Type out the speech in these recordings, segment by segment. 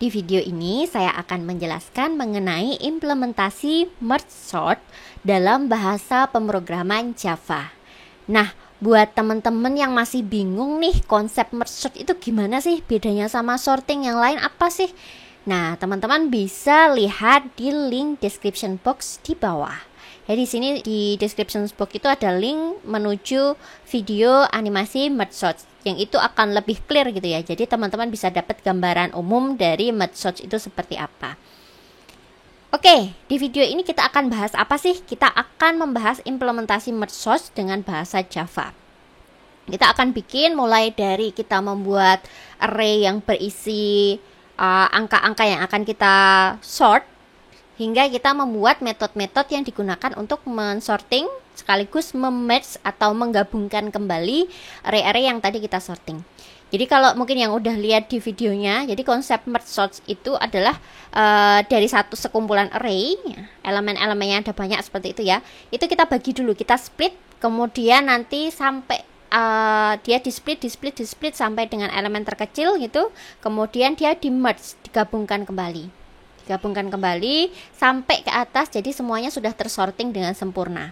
Di video ini saya akan menjelaskan mengenai implementasi merge sort dalam bahasa pemrograman Java. Nah, buat teman-teman yang masih bingung nih, konsep merge sort itu gimana sih? Bedanya sama sorting yang lain apa sih? Nah, teman-teman bisa lihat di link description box di bawah. Jadi di sini di description box itu ada link menuju video animasi merge sort yang itu akan lebih clear gitu ya. Jadi teman-teman bisa dapat gambaran umum dari merge sort itu seperti apa. Oke, di video ini kita akan bahas apa sih? Kita akan membahas implementasi merge sort dengan bahasa Java. Kita akan bikin mulai dari kita membuat array yang berisi angka-angka yang akan kita sort, hingga kita membuat metode-metode yang digunakan untuk mensorting sekaligus memerge atau menggabungkan kembali array-array yang tadi kita sorting. Jadi kalau mungkin yang udah lihat di videonya, jadi konsep merge sort itu adalah dari satu sekumpulan array, elemen-elemennya ada banyak seperti itu ya. Itu kita bagi dulu, kita split, kemudian nanti sampai dia di split sampai dengan elemen terkecil gitu, kemudian dia di merge, digabungkan kembali sampai ke atas, jadi semuanya sudah tersorting dengan sempurna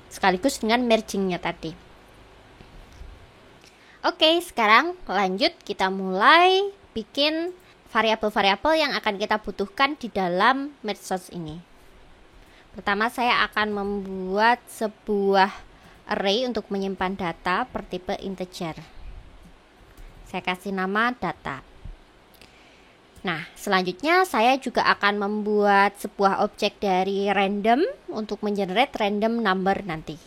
sekaligus dengan mergingnya tadi. Oke, sekarang lanjut kita mulai bikin variabel-variabel yang akan kita butuhkan di dalam merge sort ini. Pertama saya akan membuat sebuah array untuk menyimpan data bertipe integer. Saya kasih nama data. Nah, selanjutnya saya juga akan membuat sebuah objek dari random untuk mengenerate random number nanti.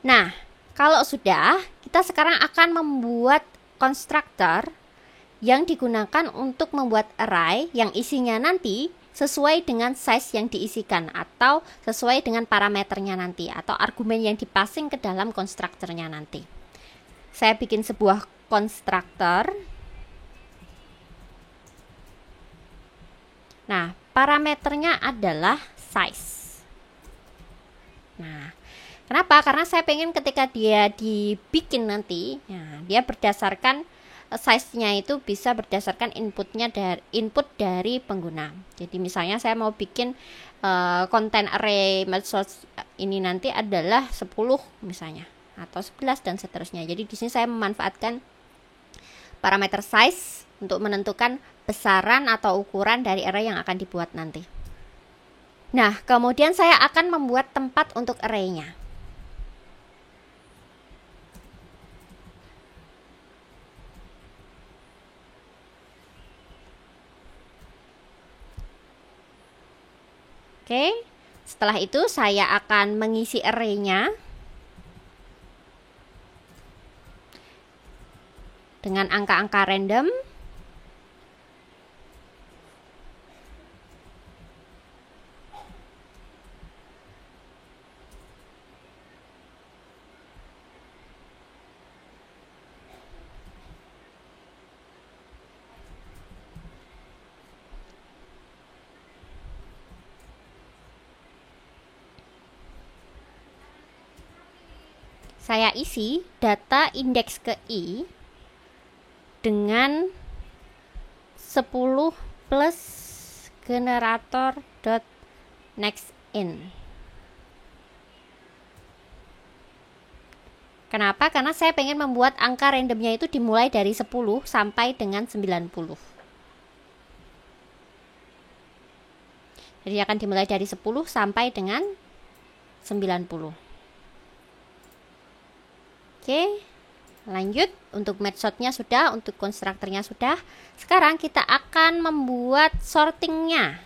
Nah, kalau sudah, kita sekarang akan membuat konstruktor yang digunakan untuk membuat array yang isinya nanti sesuai dengan size yang diisikan atau sesuai dengan parameternya nanti atau argumen yang dipasing ke dalam konstruktornya nanti. Saya bikin sebuah konstruktor. Nah, parameternya adalah size. Nah, kenapa? Karena saya pengen ketika dia dibikin nanti, dia berdasarkan size-nya itu bisa berdasarkan input dari pengguna. Jadi misalnya saya mau bikin konten array merge sort ini nanti adalah 10 misalnya atau 11 dan seterusnya. Jadi di sini saya memanfaatkan parameter size untuk menentukan besaran atau ukuran dari array yang akan dibuat nanti. Nah, kemudian saya akan membuat tempat untuk array-nya. Oke, setelah itu saya akan mengisi array-nya dengan angka-angka random. Saya isi data indeks ke i dengan 10 plus generator dot next in. Kenapa? Karena saya pengen membuat angka randomnya itu dimulai dari 10 sampai dengan 90. Jadi akan dimulai dari 10 sampai dengan 90. Oke, lanjut. Untuk merge sort-nya sudah, untuk konstruktornya sudah. Sekarang kita akan membuat sortingnya.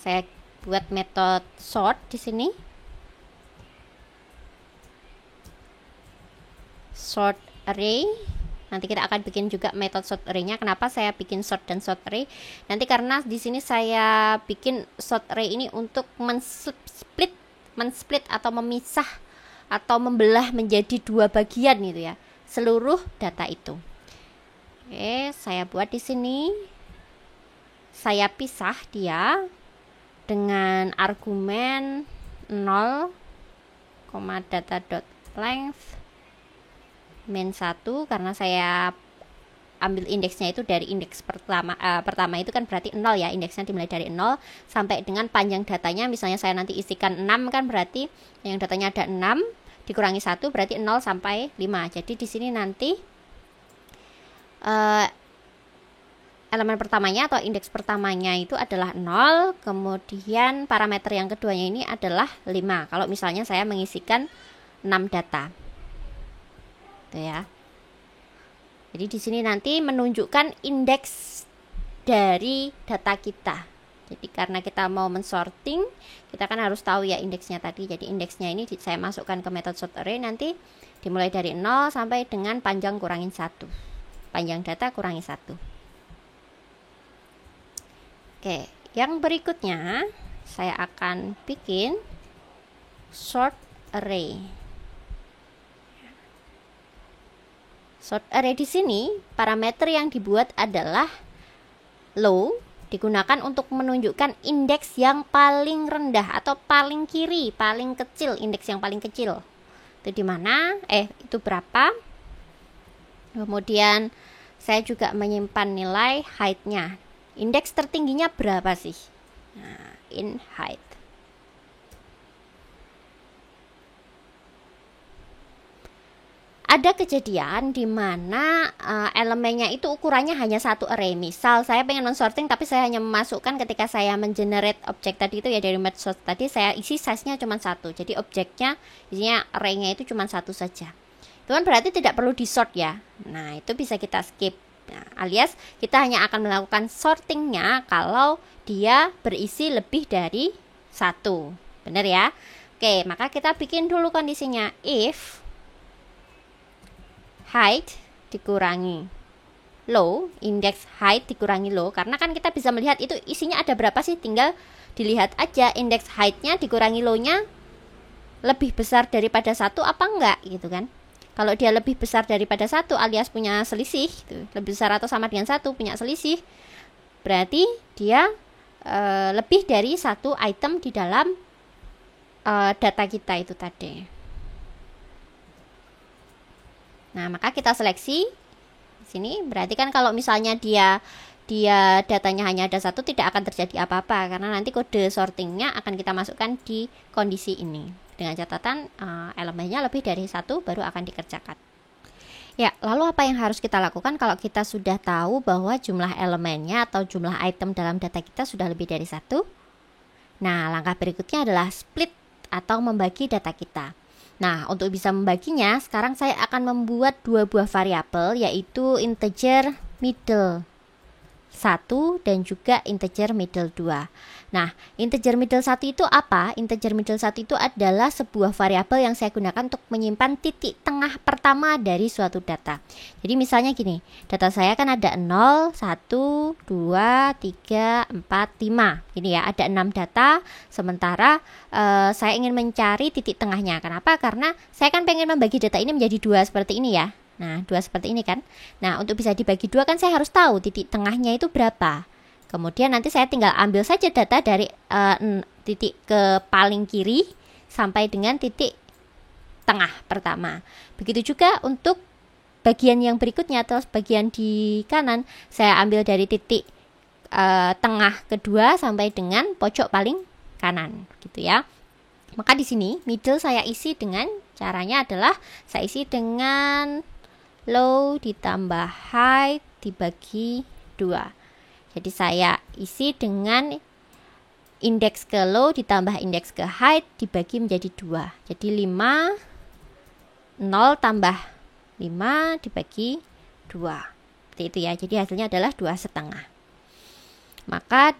Saya buat metode sort di sini. Sort array. Nanti kita akan bikin juga metode sort array-nya. Kenapa saya bikin sort dan sort array? Nanti karena di sini saya bikin sort array ini untuk men-split atau memisah atau membelah menjadi dua bagian gitu ya, seluruh data itu. Oke, saya buat di sini. Saya pisah dia dengan argumen 0, data.length min 1, karena saya ambil indeksnya itu dari indeks pertama itu kan berarti 0 ya, indeksnya dimulai dari 0 sampai dengan panjang datanya. Misalnya saya nanti isikan 6 kan, berarti yang datanya ada 6 dikurangi 1 berarti 0 sampai 5. Jadi di sini nanti elemen pertamanya atau indeks pertamanya itu adalah 0, kemudian parameter yang keduanya ini adalah 5 kalau misalnya saya mengisikan 6 data. Itu ya. Jadi di sini nanti menunjukkan indeks dari data kita. Jadi karena kita mau mensorting, kita kan harus tahu ya indeksnya tadi. Jadi indeksnya ini saya masukkan ke metode sort array, nanti dimulai dari 0 sampai dengan panjang kurangin 1. Panjang data kurangi 1. Oke, yang berikutnya saya akan bikin sort array. Sort array di sini parameter yang dibuat adalah low, digunakan untuk menunjukkan indeks yang paling rendah atau paling kiri, paling kecil, indeks yang paling kecil. Itu di mana? Itu berapa? Kemudian saya juga menyimpan nilai height-nya. Indeks tertingginya berapa sih? Nah, in height. Ada kejadian di mana elemennya itu ukurannya hanya satu array. Misal saya pengen men-sorting tapi saya hanya memasukkan ketika saya mengenerate objek tadi itu ya, dari merge sort tadi saya isi size-nya cuma 1. Jadi objeknya isinya array-nya itu cuma 1 saja. Itu kan berarti tidak perlu di-sort ya. Nah, itu bisa kita skip. Nah, alias kita hanya akan melakukan sortingnya kalau dia berisi lebih dari 1. Benar ya? Oke, maka kita bikin dulu kondisinya. If height dikurangi low, indeks height dikurangi low, karena kan kita bisa melihat itu isinya ada berapa sih, tinggal dilihat aja indeks height-nya dikurangi low-nya lebih besar daripada 1 apa enggak gitu kan. Kalau dia lebih besar daripada 1 alias punya selisih gitu, lebih besar atau sama dengan 1 punya selisih, berarti dia lebih dari 1 item di dalam data kita itu tadi. Nah, maka kita seleksi di sini. Berarti kan kalau misalnya dia datanya hanya ada 1, tidak akan terjadi apa-apa karena nanti kode sortingnya akan kita masukkan di kondisi ini. Dengan catatan elemennya lebih dari 1 baru akan dikerjakan. Ya, lalu apa yang harus kita lakukan kalau kita sudah tahu bahwa jumlah elemennya atau jumlah item dalam data kita sudah lebih dari 1? Nah, langkah berikutnya adalah split atau membagi data kita. Nah, untuk bisa membaginya, sekarang saya akan membuat 2 buah variabel, yaitu integer middle 1 dan juga integer middle 2. Nah, integer middle 1 itu apa? Integer middle 1 itu adalah sebuah variabel yang saya gunakan untuk menyimpan titik tengah pertama dari suatu data. Jadi misalnya gini, data saya kan ada 0, 1, 2, 3, 4, 5. Gini ya, ada 6 data, sementara saya ingin mencari titik tengahnya. Kenapa? Karena saya kan pengen membagi data ini menjadi 2 seperti ini ya. Nah, 2 seperti ini kan. Nah, untuk bisa dibagi 2 kan saya harus tahu titik tengahnya itu berapa. Kemudian nanti saya tinggal ambil saja data dari titik ke paling kiri sampai dengan titik tengah pertama. Begitu juga untuk bagian yang berikutnya atau bagian di kanan, saya ambil dari titik tengah kedua sampai dengan pojok paling kanan, gitu ya. Maka di sini middle saya isi dengan caranya adalah saya isi dengan low ditambah height dibagi 2. Jadi saya isi dengan indeks ke low ditambah indeks ke height dibagi menjadi 2. Jadi 5, 0 tambah 5 dibagi 2. Seperti itu ya. Jadi hasilnya adalah 2,5. Maka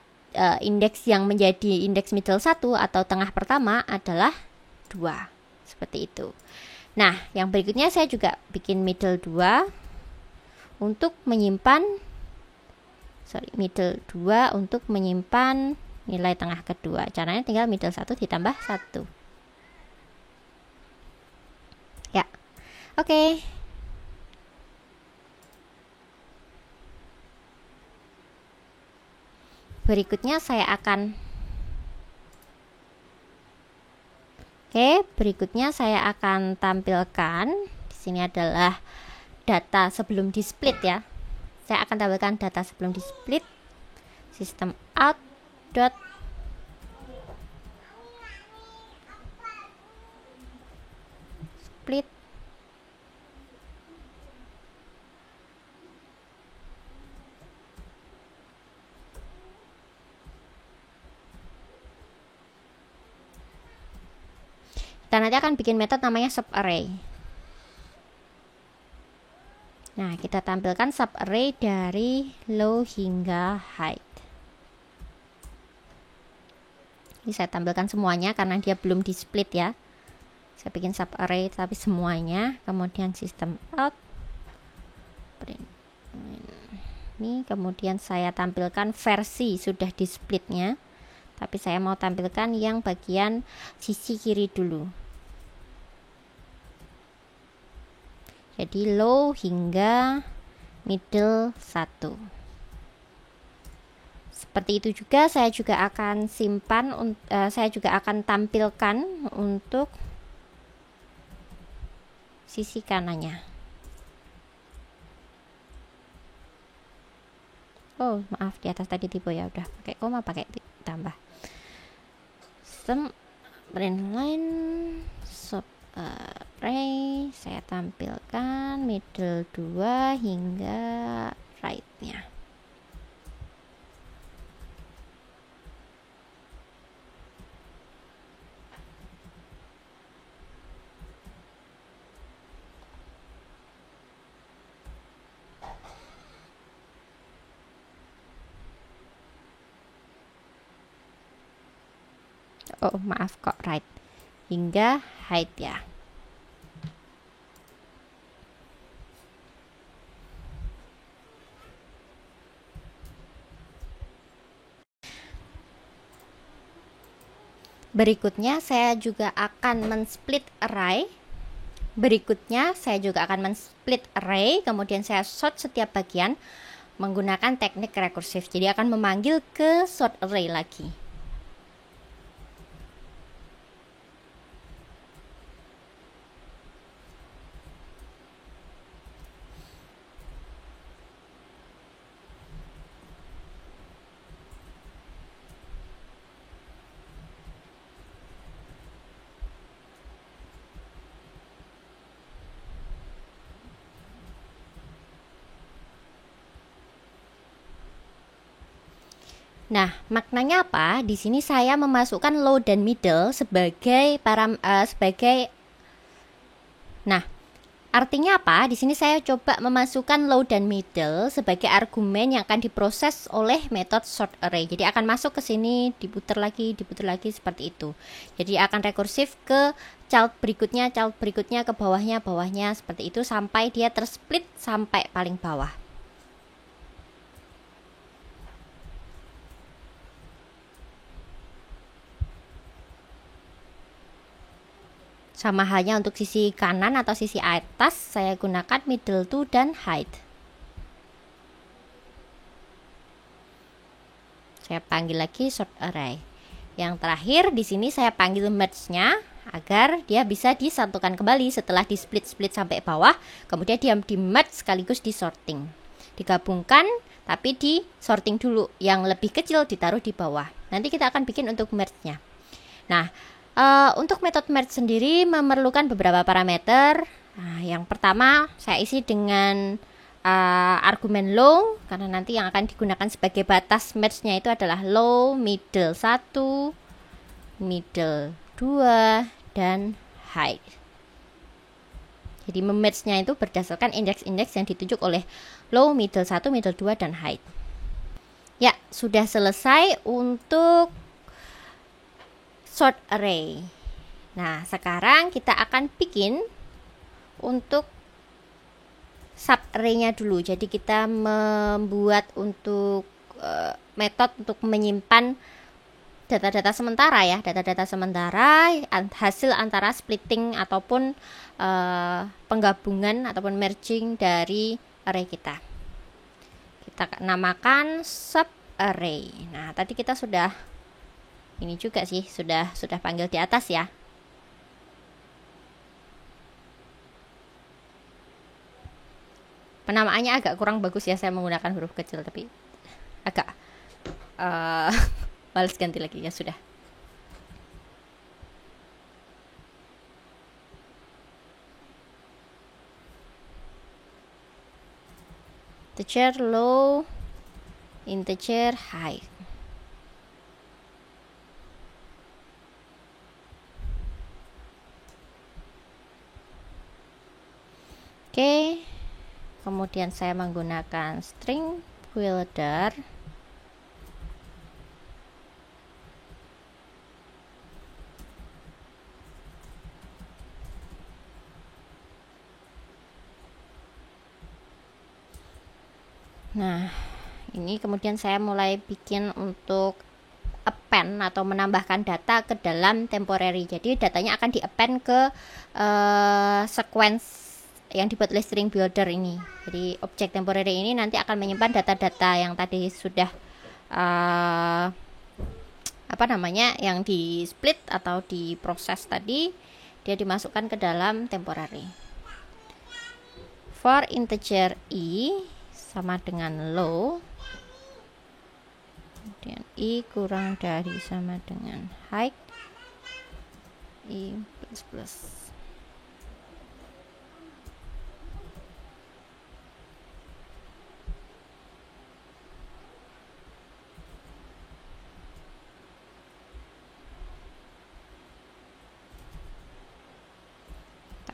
indeks yang menjadi indeks middle 1 atau tengah pertama adalah 2. Seperti itu. Nah, yang berikutnya saya juga bikin middle 2 untuk menyimpan middle 2 untuk menyimpan nilai tengah kedua. Caranya tinggal middle 1 ditambah 1. Oke. Berikutnya saya akan tampilkan di sini adalah data sebelum di split ya. Saya akan tampilkan data sebelum di split. System out dot split dan nanti akan bikin metode namanya subarray. Nah, kita tampilkan subarray dari low hingga height. Ini saya tampilkan semuanya karena dia belum di split ya. Saya bikin subarray tapi semuanya, kemudian system out. Ini kemudian saya tampilkan versi sudah di splitnya. Tapi saya mau tampilkan yang bagian sisi kiri dulu. Jadi low hingga middle 1. Seperti itu juga saya juga akan simpan, saya juga akan tampilkan untuk sisi kanannya. Oh maaf, di atas tadi tipe ya, udah pakai koma, pakai tambah. Print line subarray saya tampilkan middle 2 hingga right-nya. Oh maaf, kok right hingga height ya. Berikutnya saya juga akan men-split array. Kemudian saya sort setiap bagian menggunakan teknik rekursif. Jadi akan memanggil ke sort array lagi. Nah, maknanya apa? Di sini saya memasukkan low dan middle sebagai Nah, artinya apa? Di sini saya coba memasukkan low dan middle sebagai argumen yang akan diproses oleh metode sort array. Jadi akan masuk ke sini, diputar lagi seperti itu. Jadi akan rekursif ke child berikutnya, ke bawahnya seperti itu sampai dia tersplit sampai paling bawah. Sama halnya untuk sisi kanan atau sisi atas, saya gunakan middle 2 dan height. Saya panggil lagi sort array. Yang terakhir di sini saya panggil merge-nya agar dia bisa disatukan kembali setelah di split sampai bawah, kemudian dia di merge sekaligus di sorting. Digabungkan tapi di sorting dulu, yang lebih kecil ditaruh di bawah. Nanti kita akan bikin untuk merge-nya. Nah, untuk metode merge sendiri memerlukan beberapa parameter. Nah, yang pertama saya isi dengan argumen low, karena nanti yang akan digunakan sebagai batas merge-nya itu adalah low, middle 1, middle 2, dan height. Jadi memerge-nya itu berdasarkan indeks-indeks yang ditunjuk oleh low, middle 1, middle 2, dan height. Ya, sudah selesai untuk sort array. Nah, sekarang kita akan bikin untuk subarray-nya dulu. Jadi kita membuat untuk metode untuk menyimpan data-data sementara ya, data-data sementara hasil antara splitting ataupun penggabungan ataupun merging dari array kita. Kita namakan sub array. Nah, tadi kita sudah ini juga sih, sudah panggil di atas ya. Penamaannya agak kurang bagus ya, saya menggunakan huruf kecil tapi agak males ganti lagi ya sudah. Integer low, integer high. Oke. Kemudian saya menggunakan string builder. Nah, ini kemudian saya mulai bikin untuk append atau menambahkan data ke dalam temporary. Jadi datanya akan di-append ke sequence yang dibuat oleh string builder ini. Jadi objek temporary ini nanti akan menyimpan data-data yang tadi sudah yang di split atau diproses tadi, dia dimasukkan ke dalam temporary. For integer i sama dengan low, kemudian i kurang dari sama dengan high, i plus plus.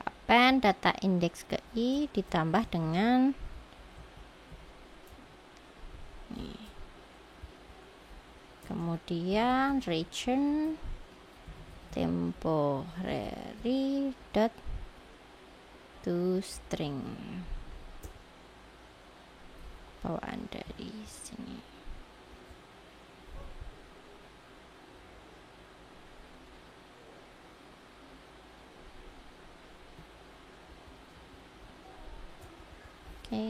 Append data index ke i ditambah dengan kemudian region temporary dot to string bawaan dari sini. Oke.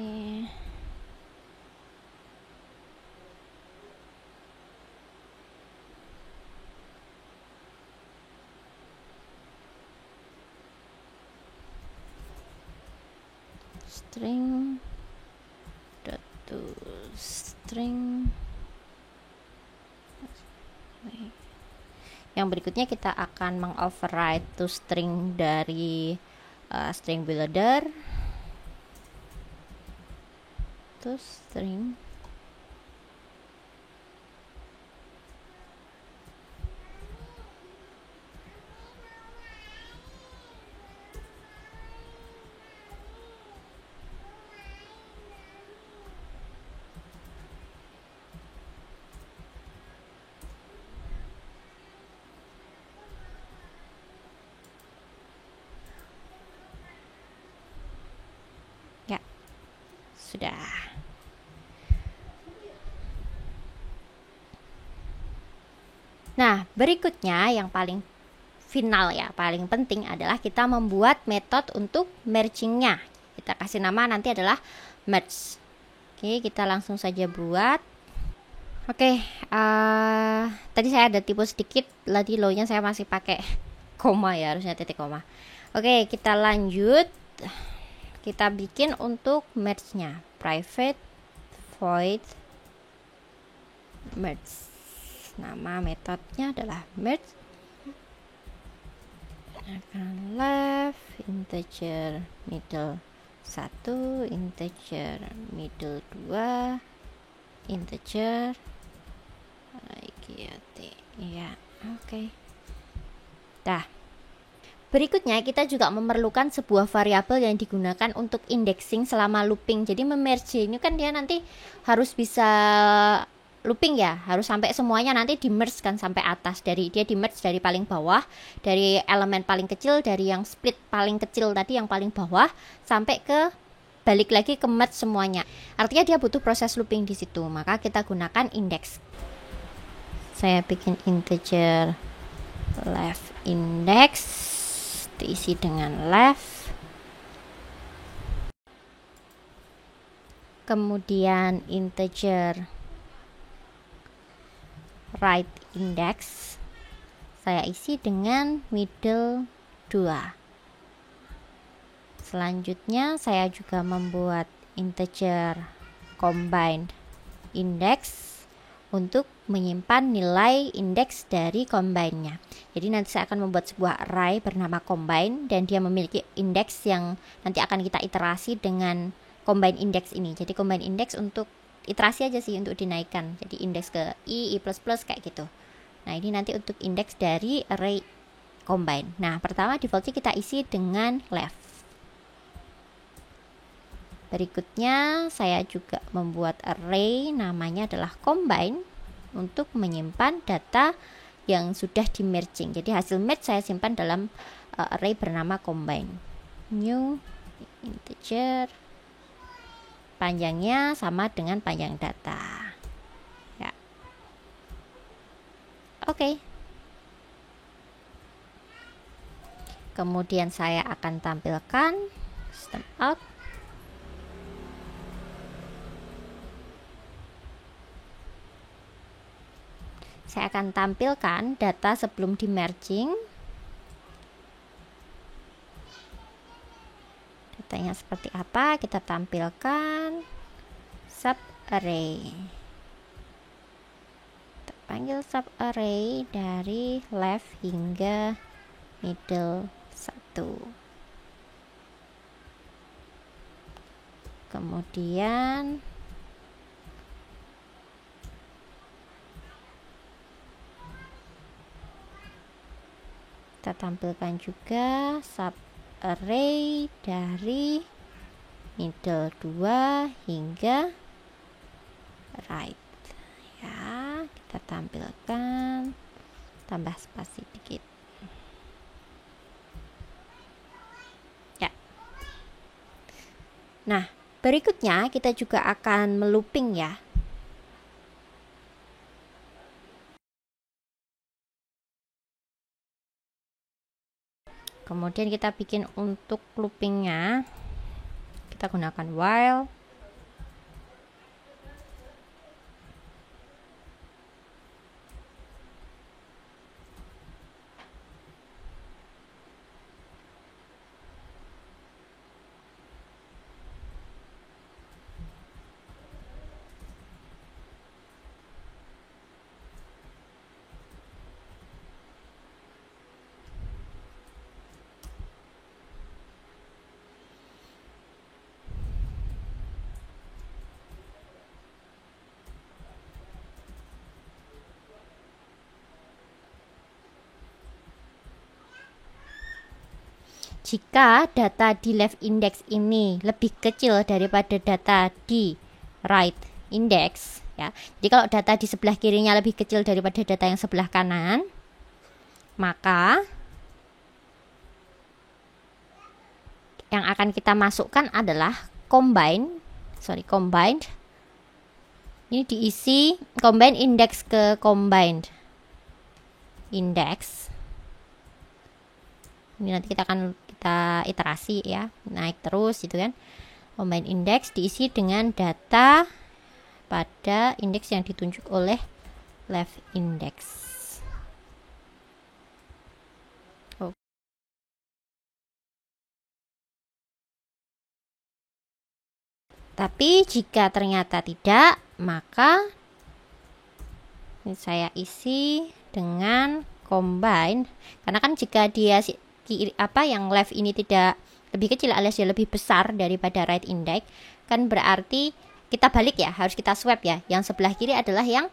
String dot to string. Yang berikutnya kita akan mengoverride to string dari string builder to string ya sudah. Nah, berikutnya yang paling final ya, paling penting adalah kita membuat metode untuk mergingnya. Kita kasih nama nanti adalah merge. Oke, kita langsung saja buat. Oke, tadi saya ada tipu sedikit, tadi low-nya saya masih pakai koma ya, harusnya titik koma. Oke, kita lanjut. Kita bikin untuk merge-nya. Private void merge. Nama metodenya adalah merge akan left integer middle 1, integer middle 2, integer lagi ya, oke. Dah. Berikutnya kita juga memerlukan sebuah variabel yang digunakan untuk indexing selama looping. Jadi memerge ini kan dia nanti harus bisa looping ya, harus sampai semuanya nanti di merge kan sampai atas. Dia di merge dari paling bawah, dari elemen paling kecil, dari yang split paling kecil tadi yang paling bawah sampai ke balik lagi ke merge semuanya. Artinya dia butuh proses looping di situ. Maka kita gunakan index. Saya bikin integer left index, diisi dengan left. Kemudian integer right index saya isi dengan middle 2. Selanjutnya saya juga membuat integer combined index untuk menyimpan nilai indeks dari combine-nya. Jadi nanti saya akan membuat sebuah array bernama combine dan dia memiliki indeks yang nanti akan kita iterasi dengan combine index ini. Jadi combine index untuk iterasi aja sih, untuk dinaikkan. Jadi indeks ke i++ kayak gitu. Nah, ini nanti untuk indeks dari array combine. Nah, pertama defaultnya kita isi dengan left. Berikutnya saya juga membuat array namanya adalah combine untuk menyimpan data yang sudah di merging. Jadi hasil merge saya simpan dalam array bernama combine. New integer, panjangnya sama dengan panjang data. Ya. Oke. Kemudian saya akan tampilkan system out. Saya akan tampilkan data sebelum di merging. Datanya seperti apa? Kita tampilkan sub array. Kita panggil sub array dari left hingga middle 1. Kemudian kita tampilkan juga sub array dari middle 2 hingga right. Ya, kita tampilkan, tambah spasi dikit. Ya. Nah, berikutnya kita juga akan melooping ya. Kemudian kita bikin untuk loopingnya, kita gunakan while. Jika data di left index ini lebih kecil daripada data di right index, ya. Jadi kalau data di sebelah kirinya lebih kecil daripada data yang sebelah kanan, maka yang akan kita masukkan adalah combined. Ini diisi combined index ke combined index. Ini nanti kita iterasi ya, naik terus gitu kan. Combined index diisi dengan data pada indeks yang ditunjuk oleh left index. Tapi jika ternyata tidak, maka ini saya isi dengan combine, karena kan jika dia yang left ini tidak lebih kecil alias dia lebih besar daripada right index, kan berarti kita balik ya, harus kita swap ya. Yang sebelah kiri adalah yang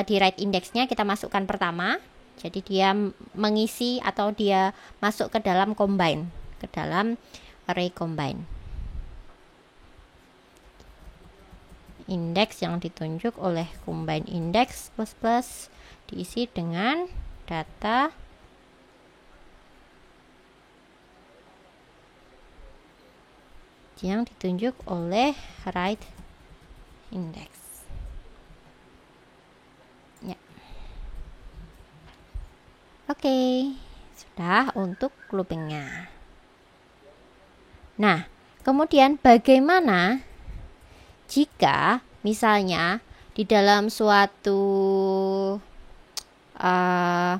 di right indexnya kita masukkan pertama. Jadi dia mengisi atau dia masuk ke dalam combine, ke dalam array combine. Indeks yang ditunjuk oleh combine index plus diisi dengan data yang ditunjuk oleh right index. Ya. Oke, sudah untuk loopingnya. Nah, kemudian bagaimana jika misalnya di dalam suatu uh,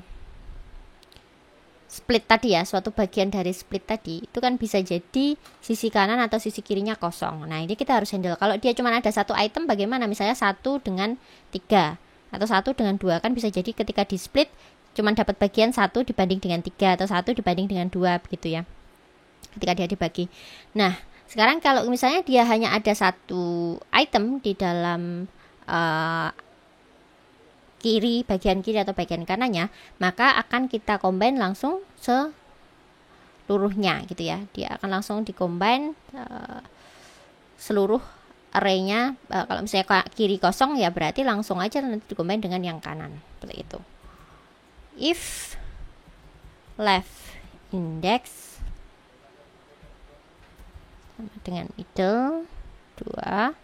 split tadi ya, suatu bagian dari split tadi itu kan bisa jadi sisi kanan atau sisi kirinya kosong. Nah, ini kita harus handle. Kalau dia cuma ada satu item bagaimana? Misalnya 1 dengan 3 atau 1 dengan 2, kan bisa jadi ketika di split cuma dapat bagian 1 dibanding dengan 3 atau 1 dibanding dengan 2 begitu ya. Ketika dia dibagi. Nah, sekarang kalau misalnya dia hanya ada satu item di dalam bagian kiri atau bagian kanannya, maka akan kita combine langsung seluruhnya gitu ya. Dia akan langsung di-combine seluruh arraynya. Kalau misalnya kiri kosong ya berarti langsung aja nanti di-combine dengan yang kanan seperti itu. If left index sama dengan middle 2,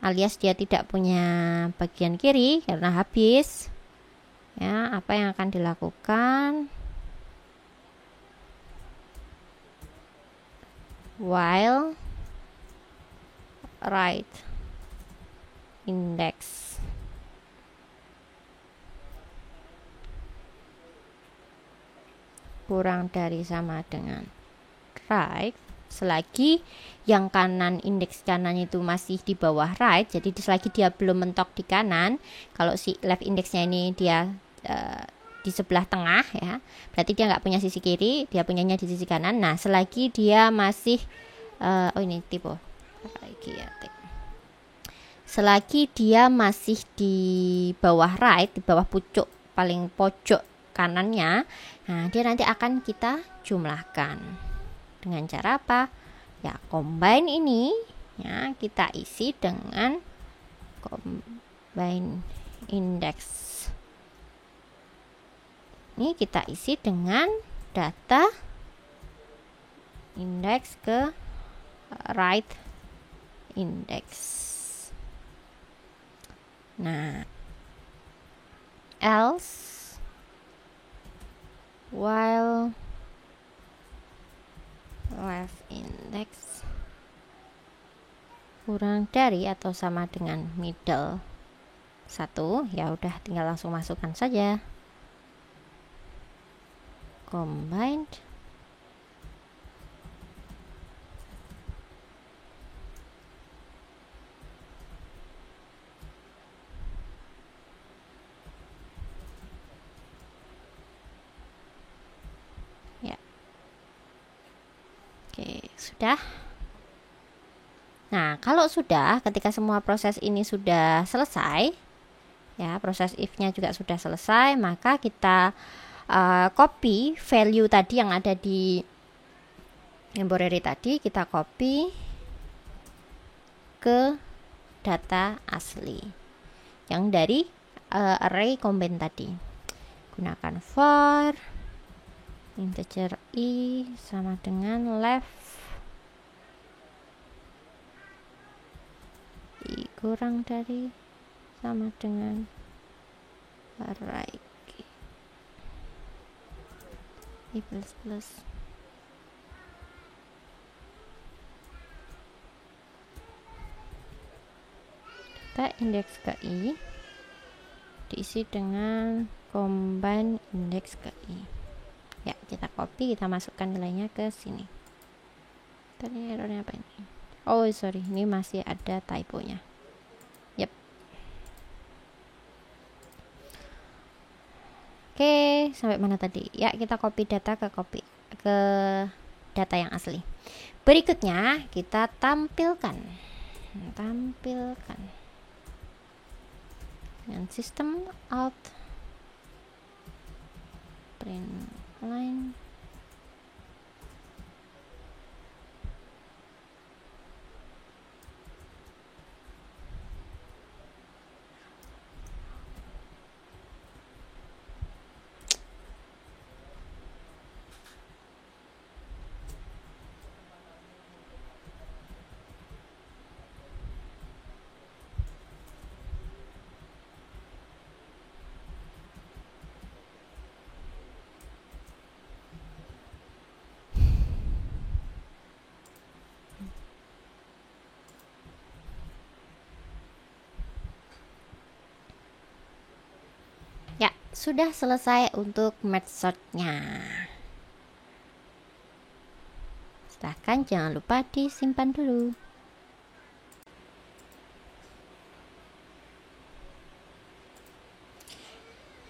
alias dia tidak punya bagian kiri karena habis ya, apa yang akan dilakukan? While right index kurang dari sama dengan right, selagi yang kanan, indeks kanan itu masih di bawah right, jadi selagi dia belum mentok di kanan, kalau si left indexnya ini dia di sebelah tengah ya, berarti dia nggak punya sisi kiri, dia punyanya di sisi kanan. Nah, selagi dia masih ini tipe lagi ya, selagi dia masih di bawah right, di bawah pucuk paling pojok kanannya, nah dia nanti akan kita jumlahkan dengan cara apa? Ya, combine ini ya kita isi dengan combine index. Ini kita isi dengan data index ke right index. Nah, else while left index kurang dari atau sama dengan middle 1, ya udah tinggal langsung masukkan saja combined ya. Oke, sudah. Nah, kalau sudah, ketika semua proses ini sudah selesai, ya proses if-nya juga sudah selesai, maka kita copy value tadi yang ada di temporary tadi, kita copy ke data asli yang dari array combine tadi. Gunakan for integer i sama dengan left i kurang dari sama dengan array i plus plus kita indeks ke i diisi dengan combine indeks ke i. Ya, kita copy, kita masukkan nilainya ke sini. Tadi errornya apa ini? Oh sorry, ini masih ada typonya. Yep. Oke, sampai mana tadi? Ya, kita copy data ke data yang asli. Berikutnya kita tampilkan dengan system out print line sudah selesai untuk merge sortnya. Silahkan jangan lupa disimpan dulu.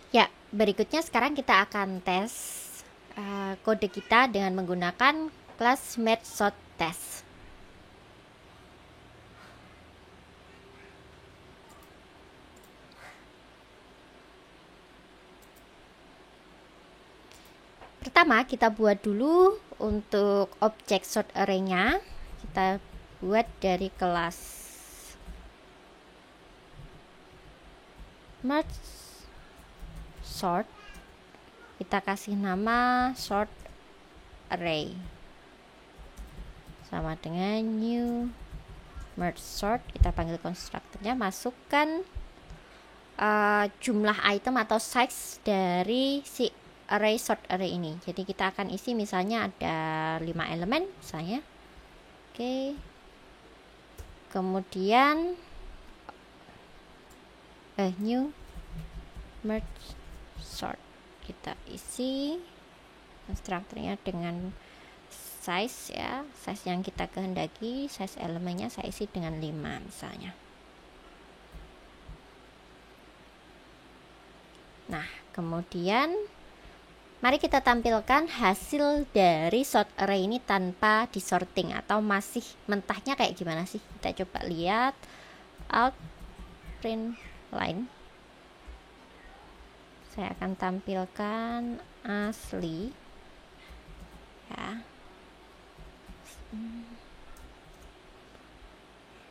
Ya, berikutnya sekarang kita akan tes kode kita dengan menggunakan kelas merge sort test. Pertama kita buat dulu untuk objek sort array-nya, kita buat dari kelas merge sort, kita kasih nama sort array sama dengan new merge sort. Kita panggil konstruktornya, masukkan jumlah item atau size dari si array sort array ini. Jadi kita akan isi misalnya ada 5 elemen misalnya. Oke. Kemudian new merge sort, kita isi konstruktornya dengan size ya, size yang kita kehendaki. Size elemennya saya isi dengan 5 misalnya. Nah, kemudian mari kita tampilkan hasil dari sort array ini tanpa disorting atau masih mentahnya kayak gimana sih. Kita coba lihat out print line. Saya akan tampilkan asli ya.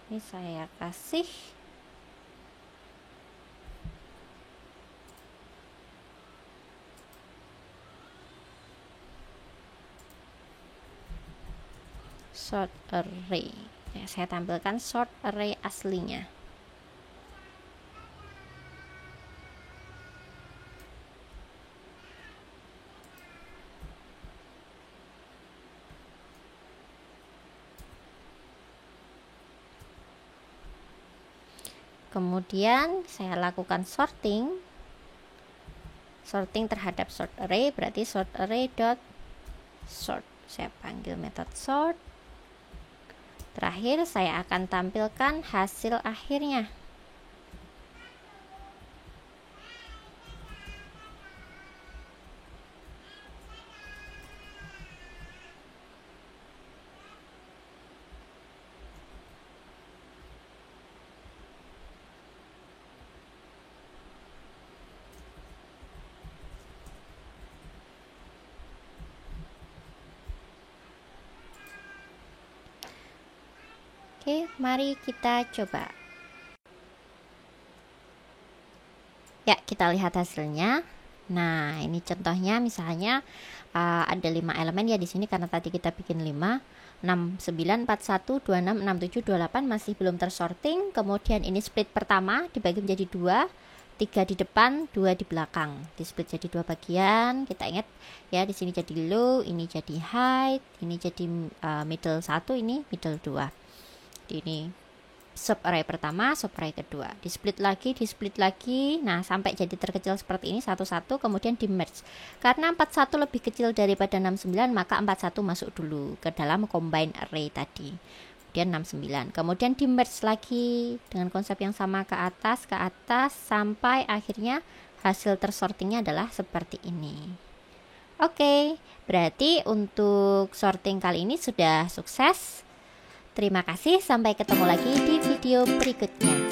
Ini saya kasih sort array ya, saya tampilkan sort array aslinya. Kemudian saya lakukan sorting terhadap sort array, berarti sort array dot sort. Saya panggil metode sort. Terakhir saya akan tampilkan hasil akhirnya. Oke, mari kita coba. Ya, kita lihat hasilnya. Nah, ini contohnya misalnya ada 5 elemen ya di sini karena tadi kita bikin 5, 6, 9, 41, 26, 67, 28 masih belum tersorting. Kemudian ini split pertama dibagi menjadi 2, 3 di depan, 2 di belakang. Di split jadi 2 bagian. Kita ingat ya, di sini jadi low, ini jadi height, ini jadi middle 1, ini middle 2. Ini sub array pertama, sub array kedua, di split lagi, nah sampai jadi terkecil seperti ini satu-satu, kemudian di merge. Karena 41 lebih kecil daripada 69, maka 41 masuk dulu ke dalam combine array tadi. Kemudian 69, kemudian di merge lagi dengan konsep yang sama ke atas sampai akhirnya hasil tersortingnya adalah seperti ini. Oke, berarti untuk sorting kali ini sudah sukses. Terima kasih, sampai ketemu lagi di video berikutnya.